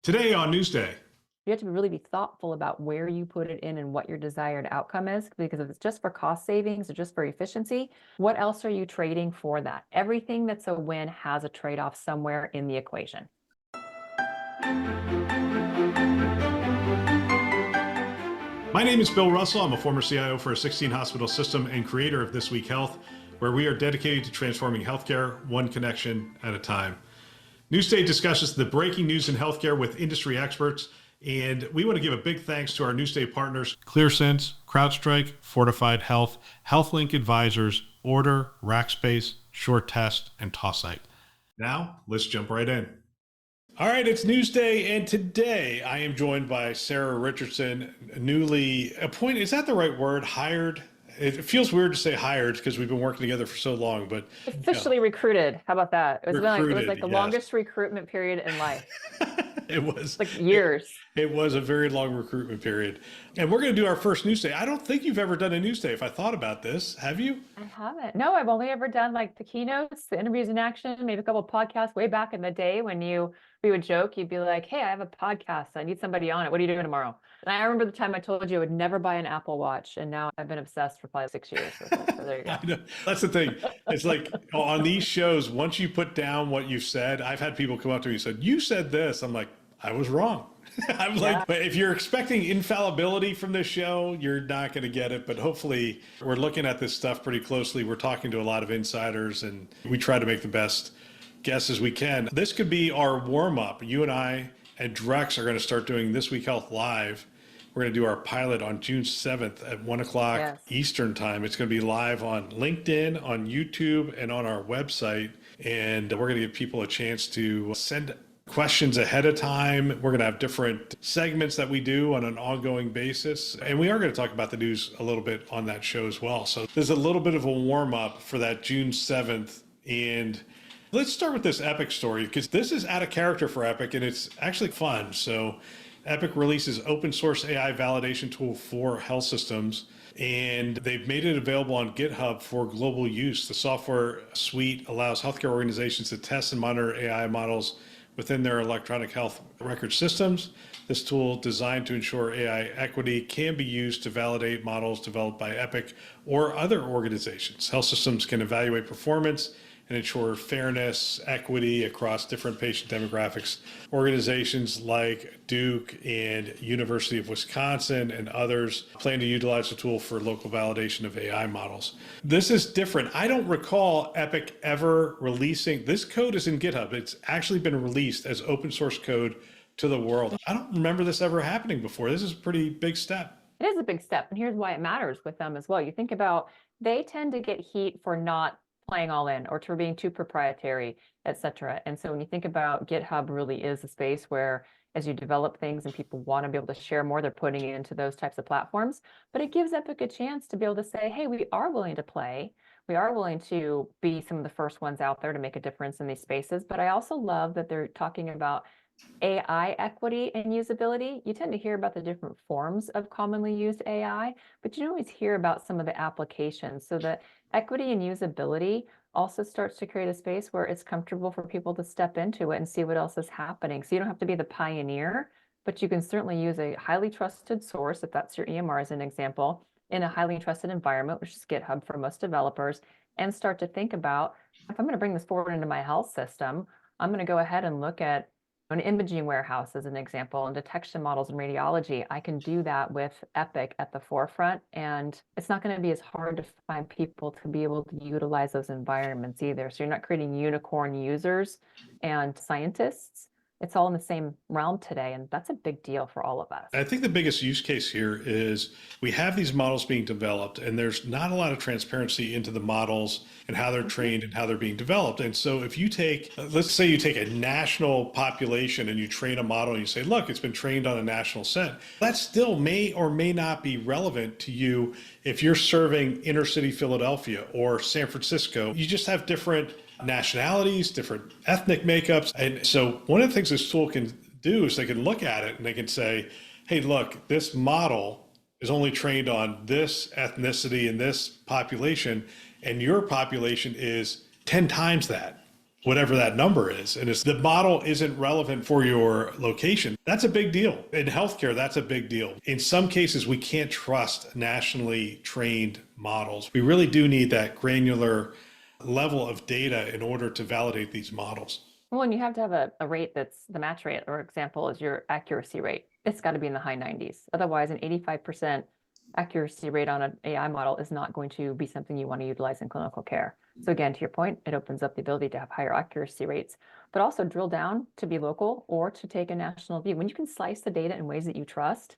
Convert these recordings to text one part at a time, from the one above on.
Today on Newsday. You have to really be thoughtful about where you put it in and what your desired outcome is, because if it's just for cost savings or just for efficiency, what else are you trading for that? Everything that's a win has a trade-off somewhere in the equation. My name is Bill Russell. I'm a former CIO for a 16-hospital system and creator of This Week Health, where we are dedicated to transforming healthcare one connection at a time. Newsday discusses the breaking news in healthcare with industry experts, and we want to give a big thanks to our Newsday partners, ClearSense, CrowdStrike, Fortified Health, HealthLink Advisors, Order, Rackspace, SureTest, and Tossite. Now, let's jump right in. All right, it's Newsday, and today I am joined by Sarah Richardson, newly appointed. Is that the right word? Hired? It feels weird to say hired because we've been working together for so long, but officially recruited. How about that? It was like the yes. Longest recruitment period in life. It was like years. It was a very long recruitment period. And we're going to do our first Newsday. I don't think you've ever done a Newsday. If I thought about this, have you? I haven't. No, I've only ever done like the keynotes, the interviews in action, maybe a couple of podcasts way back in the day when we would joke, you'd be like, hey, I have a podcast. I need somebody on it. What are you doing tomorrow? And I remember the time I told you I would never buy an Apple Watch. And now I've been obsessed for probably 6 years with it. So there you go. I know. That's the thing. It's like on these shows, once you put down what you've said, I've had people come up to me and said, you said this. I'm like, I was wrong. I'm like, but if you're expecting infallibility from this show, you're not going to get it. But hopefully we're looking at this stuff pretty closely. We're talking to a lot of insiders and we try to make the best guesses we can. This could be our warm up. You and I and Drex are going to start doing This Week Health Live. We're going to do our pilot on June 7th at 1 o'clock Eastern time. It's going to be live on LinkedIn, on YouTube, and on our website. And we're going to give people a chance to send questions ahead of time. We're going to have different segments that we do on an ongoing basis. And we are going to talk about the news a little bit on that show as well. So there's a little bit of a warm up for that June 7th. And let's start with this Epic story, because this is out of character for Epic and it's actually fun. So Epic releases open source AI validation tool for health systems, and they've made it available on GitHub for global use. The software suite allows healthcare organizations to test and monitor AI models within their electronic health record systems. This tool, designed to ensure AI equity, can be used to validate models developed by Epic or other organizations. Health systems can evaluate performance and ensure fairness, equity across different patient demographics. Organizations like Duke and University of Wisconsin and others plan to utilize the tool for local validation of AI models. This is different. I don't recall Epic ever releasing, this code is in GitHub. It's actually been released as open source code to the world. I don't remember this ever happening before. This is a pretty big step. It is a big step. And here's why it matters with them as well. You think about, they tend to get heat for not playing all in or for being too proprietary, et cetera. And so when you think about GitHub really is a space where as you develop things and people want to be able to share more, they're putting it into those types of platforms. But it gives Epic a chance to be able to say, hey, we are willing to play. We are willing to be some of the first ones out there to make a difference in these spaces. But I also love that they're talking about AI equity and usability. You tend to hear about the different forms of commonly used AI, but you don't always hear about some of the applications. So that equity and usability also starts to create a space where it's comfortable for people to step into it and see what else is happening. So you don't have to be the pioneer, but you can certainly use a highly trusted source, if that's your EMR as an example, in a highly trusted environment, which is GitHub for most developers, and start to think about, if I'm going to bring this forward into my health system, I'm going to go ahead and look at an imaging warehouse as an example, and detection models in radiology. I can do that with Epic at the forefront, and it's not going to be as hard to find people to be able to utilize those environments either. So you're not creating unicorn users and scientists. It's all in the same realm today, and that's a big deal for all of us. I think the biggest use case here is we have these models being developed, and there's not a lot of transparency into the models and how they're trained and how they're being developed. And so if you take, let's say you take a national population and you train a model and you say, look, it's been trained on a national set, that still may or may not be relevant to you if you're serving inner city Philadelphia or San Francisco. You just have different nationalities, different ethnic makeups. And so one of the things this tool can do is they can look at it and they can say, hey, look, this model is only trained on this ethnicity and this population, and your population is 10 times that. whatever that number is. And if the model isn't relevant for your location, that's a big deal. In healthcare, that's a big deal. In some cases, we can't trust nationally trained models. We really do need that granular level of data in order to validate these models. Well, and you have to have a rate that's the match rate, or example is your accuracy rate. It's got to be in the high 90s. Otherwise, an 85% accuracy rate on an AI model is not going to be something you want to utilize in clinical care. So again, to your point, it opens up the ability to have higher accuracy rates, but also drill down to be local or to take a national view. When you can slice the data in ways that you trust,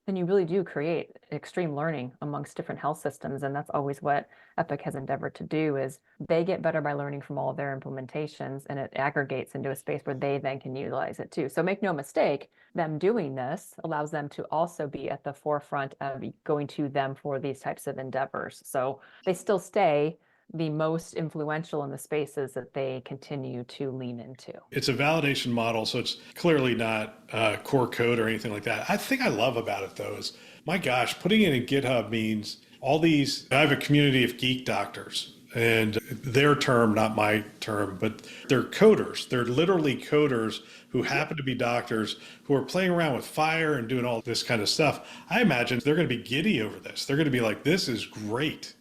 then you really do create extreme learning amongst different health systems. And that's always what Epic has endeavored to do, is they get better by learning from all of their implementations, and it aggregates into a space where they then can utilize it too. So make no mistake, them doing this allows them to also be at the forefront of going to them for these types of endeavors. So they still stay the most influential in the spaces that they continue to lean into. It's a validation model, so it's clearly not core code or anything like that. I think I love about it, though, is, my gosh, putting it in GitHub means all these, I have a community of geek doctors, and their term, not my term, but they're coders. They're literally coders who happen to be doctors who are playing around with fire and doing all this kind of stuff. I imagine they're going to be giddy over this. They're going to be like, this is great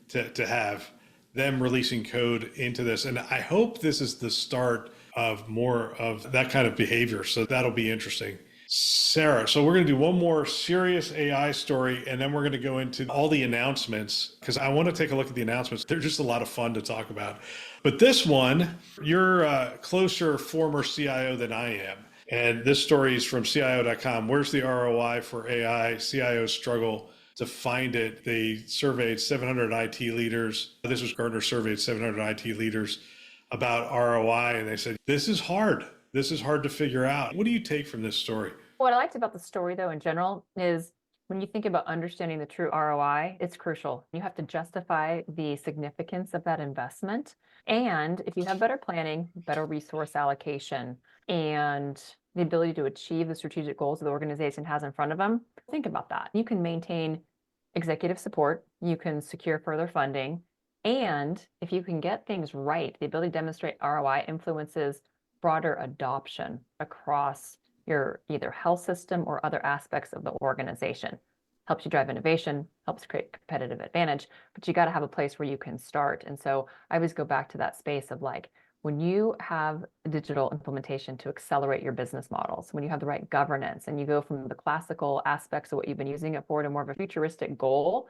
to have them releasing code into this. And I hope this is the start of more of that kind of behavior. So that'll be interesting. Sarah, so we're going to do one more serious AI story, and then we're going to go into all the announcements, because I want to take a look at the announcements. They're just a lot of fun to talk about. But this one, you're a closer former CIO than I am. And this story is from CIO.com. Where's the ROI for AI? CIOs struggle to find it. They surveyed 700 IT leaders. This was Gartner surveyed 700 IT leaders about ROI, and they said, this is hard. This is hard to figure out. What do you take from this story? What I liked about the story, though, in general, is when you think about understanding the true ROI, it's crucial. You have to justify the significance of that investment. And if you have better planning, better resource allocation, and the ability to achieve the strategic goals that the organization has in front of them, think about that. You can maintain executive support, you can secure further funding, and if you can get things right, the ability to demonstrate ROI influences broader adoption across your either health system or other aspects of the organization. Helps you drive innovation, helps create competitive advantage, but you got to have a place where you can start. And so I always go back to that space of like, when you have digital implementation to accelerate your business models, when you have the right governance and you go from the classical aspects of what you've been using it for to more of a futuristic goal,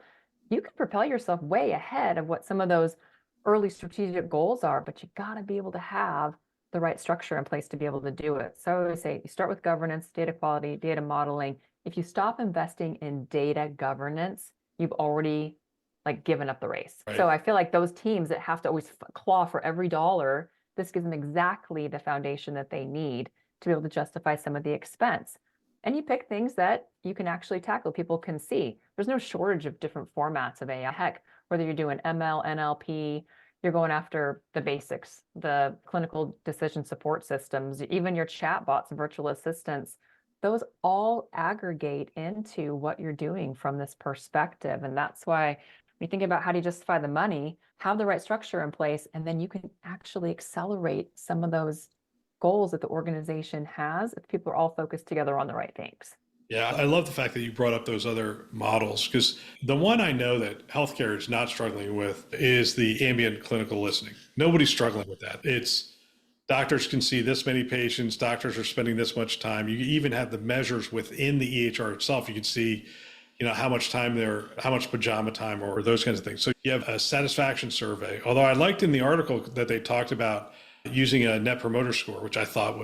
you can propel yourself way ahead of what some of those early strategic goals are, but you got to be able to have the right structure in place to be able to do it. So I always say you start with governance, data quality, data modeling. If you stop investing in data governance, you've already like given up the race. Right. So I feel like those teams that have to always claw for every dollar, this gives them exactly the foundation that they need to be able to justify some of the expense. And you pick things that you can actually tackle, people can see. There's no shortage of different formats of AI. Heck, whether you're doing ML, NLP, you're going after the basics, the clinical decision support systems, even your chatbots, virtual assistants, those all aggregate into what you're doing from this perspective. And that's why when you think about how do you justify the money, have the right structure in place, and then you can actually accelerate some of those goals that the organization has if people are all focused together on the right things. Yeah, I love the fact that you brought up those other models, because the one I know that healthcare is not struggling with is the ambient clinical listening. Nobody's struggling with that. It's doctors can see this many patients, doctors are spending this much time. You even have the measures within the EHR itself. You can see, how much time how much pajama time or those kinds of things. So you have a satisfaction survey. Although I liked in the article that they talked about using a net promoter score, which I thought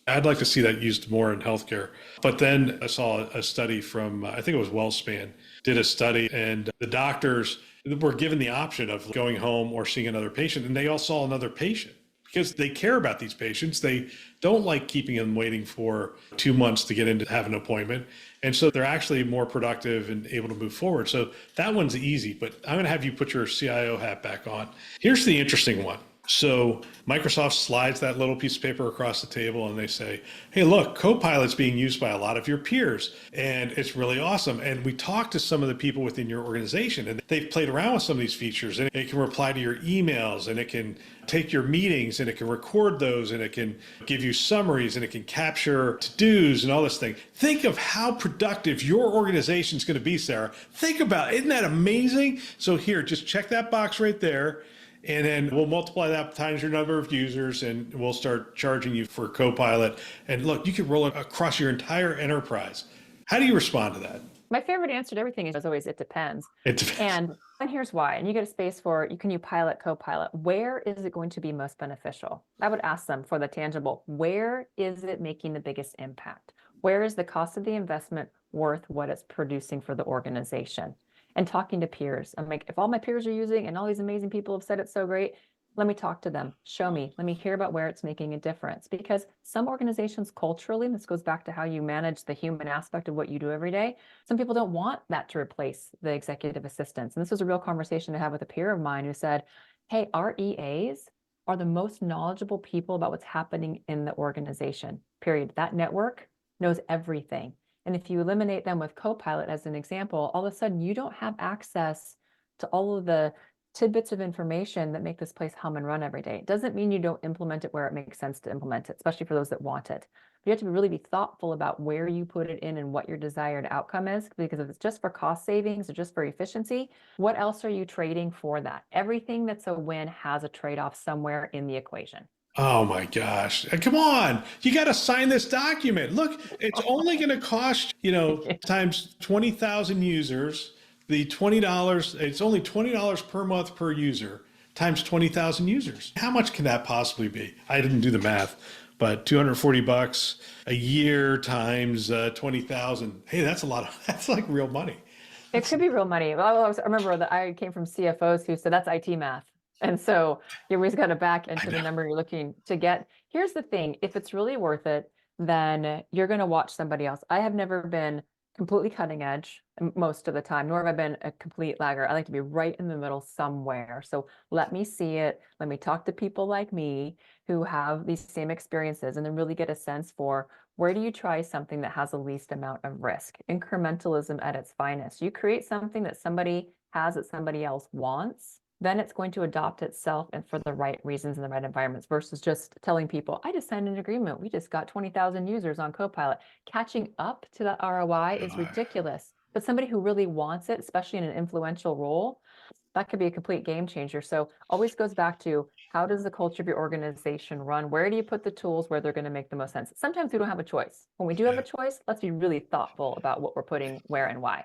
I'd like to see that used more in healthcare. But then I saw a study from, I think it was WellSpan, did a study, and the doctors were given the option of going home or seeing another patient, and they all saw another patient because they care about these patients. They don't like keeping them waiting for 2 months to get in to have an appointment. And so they're actually more productive and able to move forward. So that one's easy, but I'm going to have you put your CIO hat back on. Here's the interesting one. So Microsoft slides that little piece of paper across the table and they say, hey, look, Copilot's being used by a lot of your peers and it's really awesome. And we talked to some of the people within your organization and they've played around with some of these features and it can reply to your emails and it can take your meetings and it can record those and it can give you summaries and it can capture to-dos and all this thing. Think of how productive your organization is going to be, Sarah. Think about it. Isn't that amazing? So here, just check that box right there. And then we'll multiply that times your number of users and we'll start charging you for Copilot. And look, you can roll it across your entire enterprise. How do you respond to that? My favorite answer to everything is always, it depends. It depends. And here's why. And you get a space for, can you pilot, Copilot? Where is it going to be most beneficial? I would ask them for the tangible. Where is it making the biggest impact? Where is the cost of the investment worth what it's producing for the organization? And talking to peers. I'm like, if all my peers are using and all these amazing people have said it's so great, let me talk to them. Show me. Let me hear about where it's making a difference. Because some organizations culturally, and this goes back to how you manage the human aspect of what you do every day, some people don't want that to replace the executive assistants. And this was a real conversation I had with a peer of mine who said, hey, our EAs are the most knowledgeable people about what's happening in the organization, period. That network knows everything. And if you eliminate them with Copilot as an example, all of a sudden you don't have access to all of the tidbits of information that make this place hum and run every day. It doesn't mean you don't implement it where it makes sense to implement it, especially for those that want it. But you have to really be thoughtful about where you put it in and what your desired outcome is, because if it's just for cost savings or just for efficiency, what else are you trading for that? Everything that's a win has a trade-off somewhere in the equation. Oh my gosh. Come on. You got to sign this document. Look, it's only going to cost, times 20,000 users, the $20, it's only $20 per month per user times 20,000 users. How much can that possibly be? I didn't do the math, but $240 a year times 20,000. Hey, that's a lot that's like real money. It could be real money. Well, I remember that I came from CFOs who said that's IT math. And so you always got to back into the number you're looking to get. Here's the thing. If it's really worth it, then you're going to watch somebody else. I have never been completely cutting edge most of the time, nor have I been a complete lagger. I like to be right in the middle somewhere. So let me see it. Let me talk to people like me who have these same experiences and then really get a sense for where do you try something that has the least amount of risk? Incrementalism at its finest. You create something that somebody has that somebody else wants, then it's going to adopt itself and for the right reasons in the right environments versus just telling people, I just signed an agreement. We just got 20,000 users on Copilot. Catching up to that ROI is ridiculous. But somebody who really wants it, especially in an influential role, that could be a complete game changer. So always goes back to how does the culture of your organization run? Where do you put the tools where they're going to make the most sense? Sometimes we don't have a choice. When we do have a choice, let's be really thoughtful about what we're putting where and why.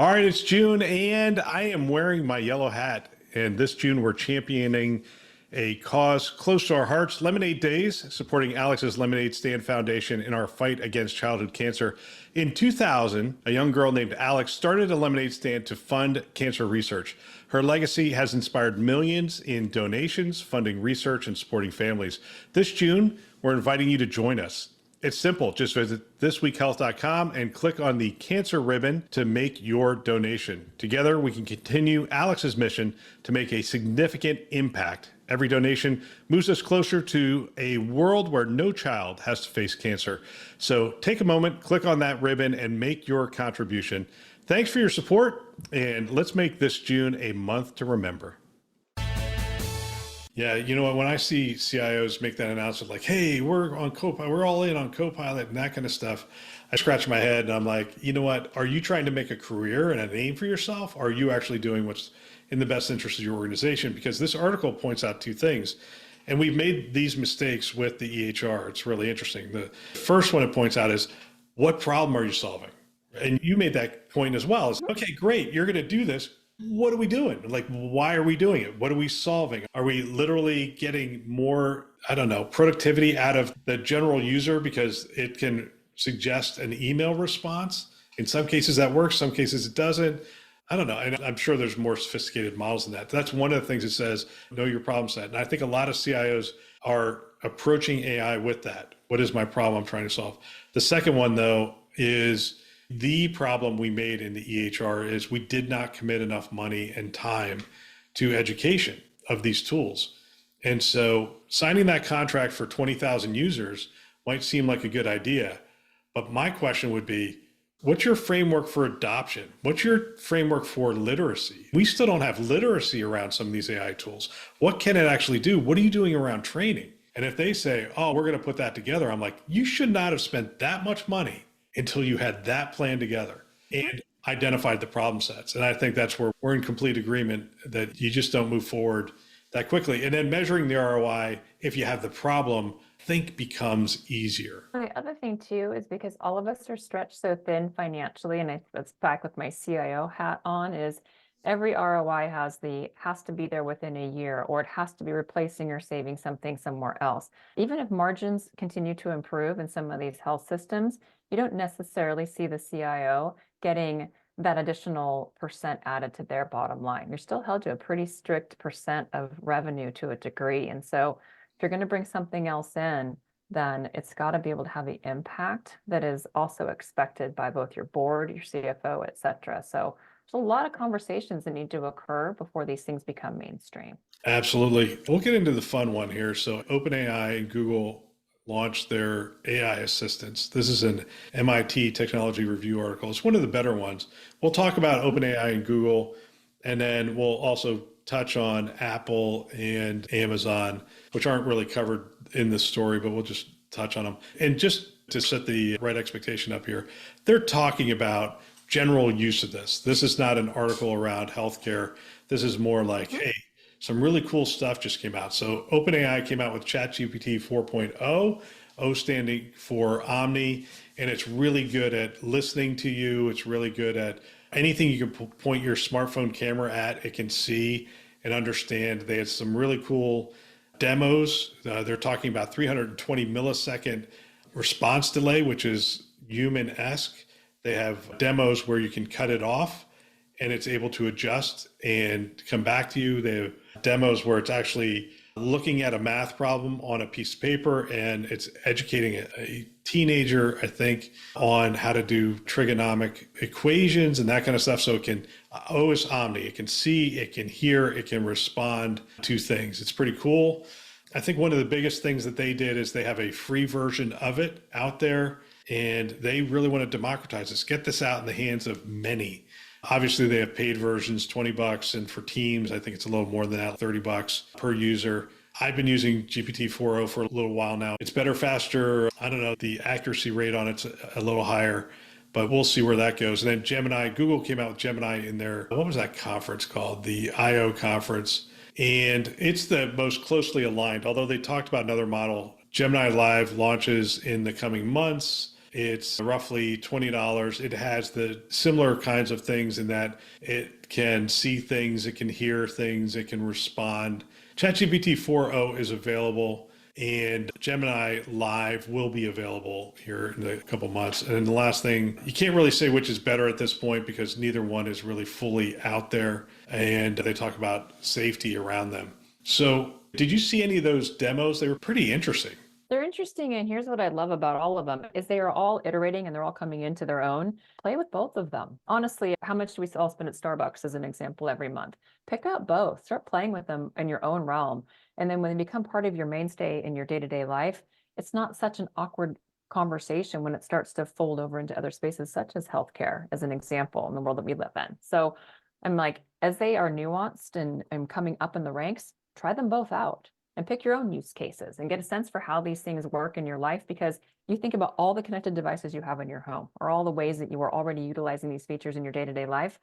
All right, it's June and I am wearing my yellow hat. And this June, we're championing a cause close to our hearts, Lemonade Days, supporting Alex's Lemonade Stand Foundation in our fight against childhood cancer. In 2000, a young girl named Alex started a lemonade stand to fund cancer research. Her legacy has inspired millions in donations, funding research, and supporting families. This June, we're inviting you to join us. It's simple. Just visit thisweekhealth.com and click on the cancer ribbon to make your donation. Together, we can continue Alex's mission to make a significant impact. Every donation moves us closer to a world where no child has to face cancer. So take a moment, click on that ribbon, and make your contribution. Thanks for your support, and let's make this June a month to remember. Yeah, you know what? When I see CIOs make that announcement, like, "Hey, we're on Copilot, we're all in on Copilot," and that kind of stuff, I scratch my head and I'm like, you know what? Are you trying to make a career and a name for yourself? Or are you actually doing what's in the best interest of your organization? Because this article points out two things, and we've made these mistakes with the EHR. It's really interesting. The first one it points out is, what problem are you solving? And you made that point as well. It's, okay, great, you're going to do this. What are we doing? Like, why are we doing it? What are we solving? Are we literally getting more, productivity out of the general user because it can suggest an email response? In some cases that works, some cases it doesn't. I don't know. And I'm sure there's more sophisticated models than that. That's one of the things it says, know your problem set. And I think a lot of CIOs are approaching AI with that. What is my problem I'm trying to solve? The second one, though, is the problem we made in the EHR is we did not commit enough money and time to education of these tools. And so signing that contract for 20,000 users might seem like a good idea. But my question would be, what's your framework for adoption? What's your framework for literacy? We still don't have literacy around some of these AI tools. What can it actually do? What are you doing around training? And if they say, oh, we're going to put that together, I'm like, you should not have spent that much money until you had that plan together and identified the problem sets. And I think that's where we're in complete agreement that you just don't move forward that quickly. And then measuring the ROI, if you have the problem, I think becomes easier. The other thing too is because all of us are stretched so thin financially, and that's back with my CIO hat on, is every ROI has to be there within a year, or it has to be replacing or saving something somewhere else. Even if margins continue to improve in some of these health systems, you don't necessarily see the CIO getting that additional percent added to their bottom line. You're still held to a pretty strict percent of revenue to a degree. And so if you're going to bring something else in, then it's got to be able to have the impact that is also expected by both your board, your CFO, et cetera. So there's a lot of conversations that need to occur before these things become mainstream. Absolutely. We'll get into the fun one here. So OpenAI and Google launched their AI assistants. This is an MIT Technology Review article. It's one of the better ones. We'll talk about OpenAI and Google, and then we'll also touch on Apple and Amazon, which aren't really covered in this story, but we'll just touch on them. And just to set the right expectation up here, they're talking about general use of this. This is not an article around healthcare. This is more like, hey, some really cool stuff just came out. So OpenAI came out with ChatGPT 4.0, O standing for Omni, and it's really good at listening to you. It's really good at anything you can point your smartphone camera at, it can see and understand. They had some really cool demos. They're talking about 320 millisecond response delay, which is human-esque. They have demos where you can cut it off and it's able to adjust and come back to you. They have demos where it's actually looking at a math problem on a piece of paper and it's educating a teenager, I think, on how to do trigonomic equations and that kind of stuff. So it can, O is Omni, it can see, it can hear, it can respond to things. It's pretty cool. I think one of the biggest things that they did is they have a free version of it out there, and they really want to democratize this, get this out in the hands of many. Obviously, they have paid versions, $20, and for teams, I think it's a little more than that, $30 per user. I've been using GPT-4o for a little while now. It's better, faster. I don't know, the accuracy rate on it's a little higher, but we'll see where that goes. And then Gemini, Google came out with Gemini in their, what was that conference called? The I/O conference. And it's the most closely aligned, although they talked about another model. Gemini Live launches in the coming months. It's roughly $20. It has the similar kinds of things in that it can see things, it can hear things, it can respond. ChatGPT 4o is available, and Gemini Live will be available here in a couple months. And then the last thing, you can't really say which is better at this point because neither one is really fully out there, and they talk about safety around them. So did you see any of those demos? They were pretty interesting. They're interesting, and here's what I love about all of them is they are all iterating and they're all coming into their own. Play with both of them. Honestly, how much do we all spend at Starbucks as an example every month? Pick up both. Start playing with them in your own realm. And then when they become part of your mainstay in your day-to-day life, it's not such an awkward conversation when it starts to fold over into other spaces, such as healthcare, as an example, in the world that we live in. So I'm like, as they are nuanced and coming up in the ranks, try them both out. And pick your own use cases and get a sense for how these things work in your life, because you think about all the connected devices you have in your home or all the ways that you are already utilizing these features in your day-to-day life.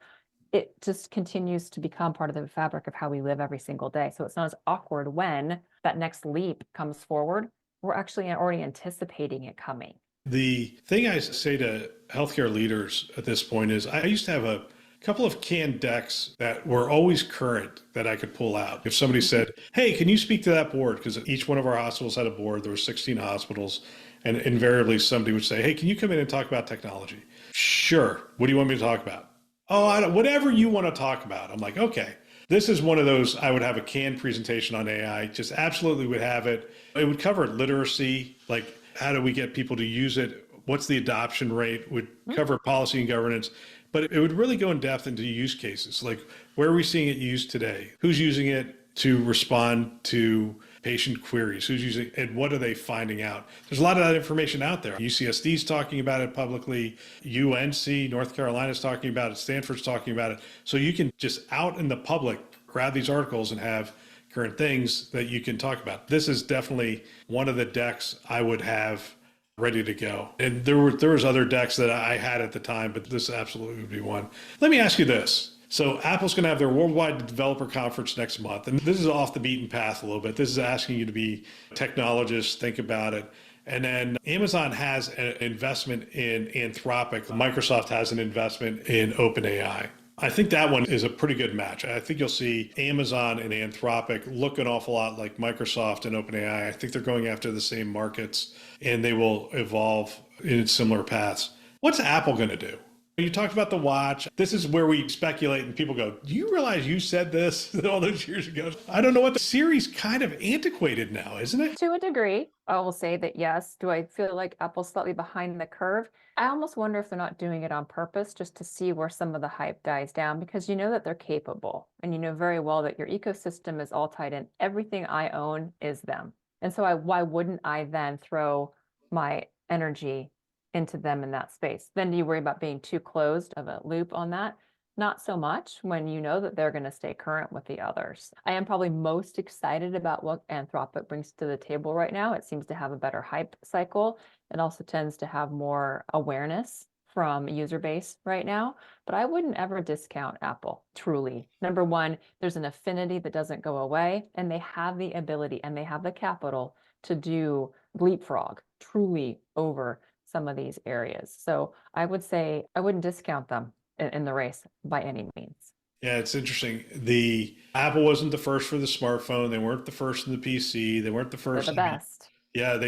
It just continues to become part of the fabric of how we live every single day. So it's not as awkward when that next leap comes forward. We're actually already anticipating it coming. The thing I say to healthcare leaders at this point is I used to have a couple of canned decks that were always current that I could pull out. If somebody said, hey, can you speak to that board? Because each one of our hospitals had a board. There were 16 hospitals. And invariably somebody would say, hey, can you come in and talk about technology? Sure. What do you want me to talk about? Oh, whatever you want to talk about. I'm like, okay. This is one of those, I would have a canned presentation on AI, just absolutely would have it. It would cover literacy, like how do we get people to use it? What's the adoption rate? Would cover policy and governance. But it would really go in depth into use cases, like where are we seeing it used today? Who's using it? to respond to patient queries? Who's using, and what are they finding out? There's a lot of that information out there. UCSD's talking about it publicly. UNC, North Carolina's talking about it. Stanford's talking about it. So you can just out in the public grab these articles and have current things that you can talk about. This is definitely one of the decks I would have ready to go. And there was other decks that I had at the time, but this absolutely would be one. Let me ask you this. So Apple's going to have their Worldwide Developer Conference next month. And this is off the beaten path a little bit. This is asking you to be technologists, think about it. And then Amazon has an investment in Anthropic. Microsoft has an investment in OpenAI. I think that one is a pretty good match. I think you'll see Amazon and Anthropic look an awful lot like Microsoft and OpenAI. I think they're going after the same markets and they will evolve in similar paths. What's Apple going to do? You talked about the watch. This is where we speculate and people go, do you realize you said this all those years ago? I don't know what the Siri's kind of antiquated now, isn't it? To a degree, I will say that yes. Do I feel like Apple's slightly behind the curve? I almost wonder if they're not doing it on purpose just to see where some of the hype dies down, because you know that they're capable and you know very well that your ecosystem is all tied in. Everything I own is them. And so why wouldn't I then throw my energy into them in that space? Then do you worry about being too closed of a loop on that? Not so much when you know that they're going to stay current with the others. I am probably most excited about what Anthropic brings to the table right now. It seems to have a better hype cycle. It also tends to have more awareness from user base right now, but I wouldn't ever discount Apple, truly. Number one, there's an affinity that doesn't go away, and they have the ability and they have the capital to do leapfrog truly over some of these areas. So I would say I wouldn't discount them in the race by any means. Yeah, it's interesting. The Apple wasn't the first for the smartphone. They weren't the first in the PC. They weren't the first. They're the best. Yeah,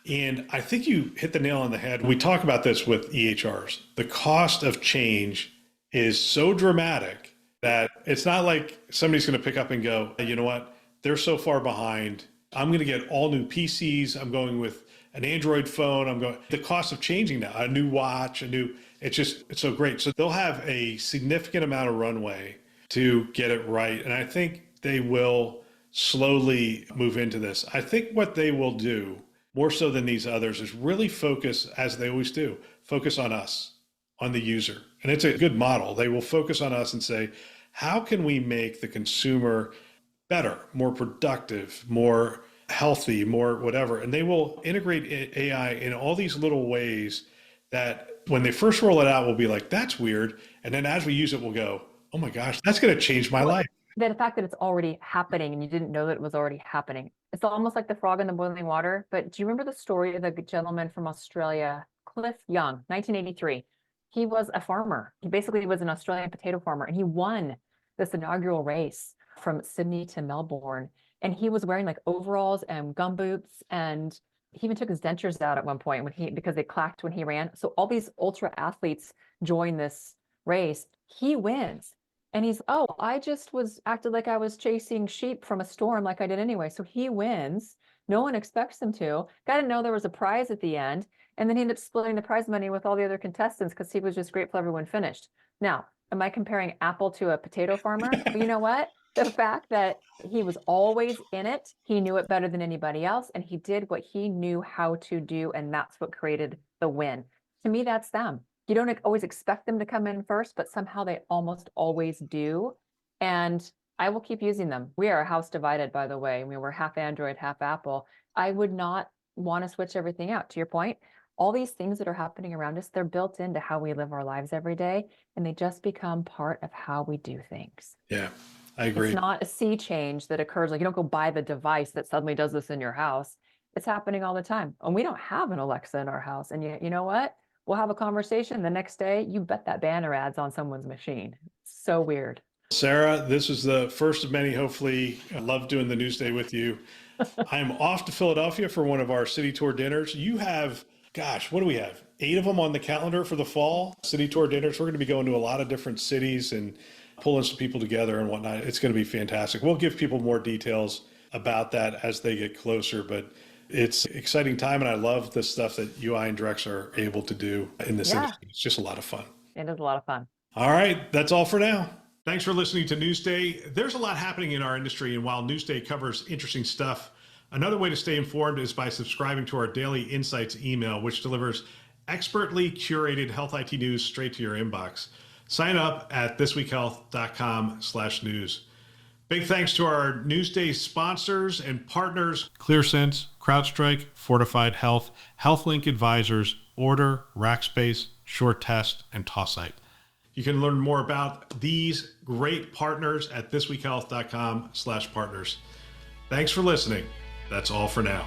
and I think you hit the nail on the head. We talk about this with EHRs. The cost of change is so dramatic that it's not like somebody's going to pick up and go, hey, you know what? They're so far behind. I'm going to get all new PCs. I'm going with an Android phone. The cost of changing now, a new watch, it's so great. So they'll have a significant amount of runway to get it right. And I think they will slowly move into this. I think what they will do more so than these others is really focus, as they always do, focus on us, on the user. And it's a good model. They will focus on us and say, how can we make the consumer better, more productive, more healthy, more whatever? And they will integrate AI in all these little ways that when they first roll it out, we'll be like, that's weird. And then as we use it, we'll go, oh my gosh, that's going to change my life. The fact that it's already happening and you didn't know that it was already happening. It's almost like the frog in the boiling water. But do you remember the story of the gentleman from Australia, Cliff Young, 1983? He was a farmer. He basically was an Australian potato farmer, and he won this inaugural race from Sydney to Melbourne. And he was wearing like overalls and gumboots, and he even took his dentures out at one point because they clacked when he ran. So all these ultra athletes join this race. He wins. And he's, oh, I just acted like I was chasing sheep from a storm like I did anyway. So he wins. No one expects him to. Got to know there was a prize at the end. And then he ended up splitting the prize money with all the other contestants because he was just grateful everyone finished. Now, am I comparing Apple to a potato farmer? Well, you know what? The fact that he was always in it, he knew it better than anybody else, and he did what he knew how to do, and that's what created the win. To me, that's them. You don't always expect them to come in first, but somehow they almost always do. And I will keep using them. We are a house divided, by the way. I mean, we're half Android, half Apple. I would not want to switch everything out. To your point, all these things that are happening around us, they're built into how we live our lives every day, and they just become part of how we do things. Yeah, I agree. It's not a sea change that occurs. Like, you don't go buy the device that suddenly does this in your house. It's happening all the time. And we don't have an Alexa in our house. And you know what? We'll have a conversation the next day. You bet that banner ad's on someone's machine. It's so weird. Sarah, this is the first of many. Hopefully, I love doing the Newsday with you. I'm off to Philadelphia for one of our city tour dinners. You have, gosh, what do we have? 8 of them on the calendar for the fall, city tour dinners. We're going to be going to a lot of different cities and pulling some people together and whatnot. It's going to be fantastic. We'll give people more details about that as they get closer, but it's an exciting time, and I love the stuff that UI and Drex are able to do in this industry. It's just a lot of fun. It is a lot of fun. All right, that's all for now. Thanks for listening to Newsday. There's a lot happening in our industry, and while Newsday covers interesting stuff, another way to stay informed is by subscribing to our daily insights email, which delivers expertly curated health IT news straight to your inbox. Sign up at thisweekhealth.com/news. Big thanks to our Newsday sponsors and partners: ClearSense, CrowdStrike, Fortified Health, HealthLink Advisors, Order, Rackspace, SureTest, and Tossite. You can learn more about these great partners at thisweekhealth.com/partners. Thanks for listening. That's all for now.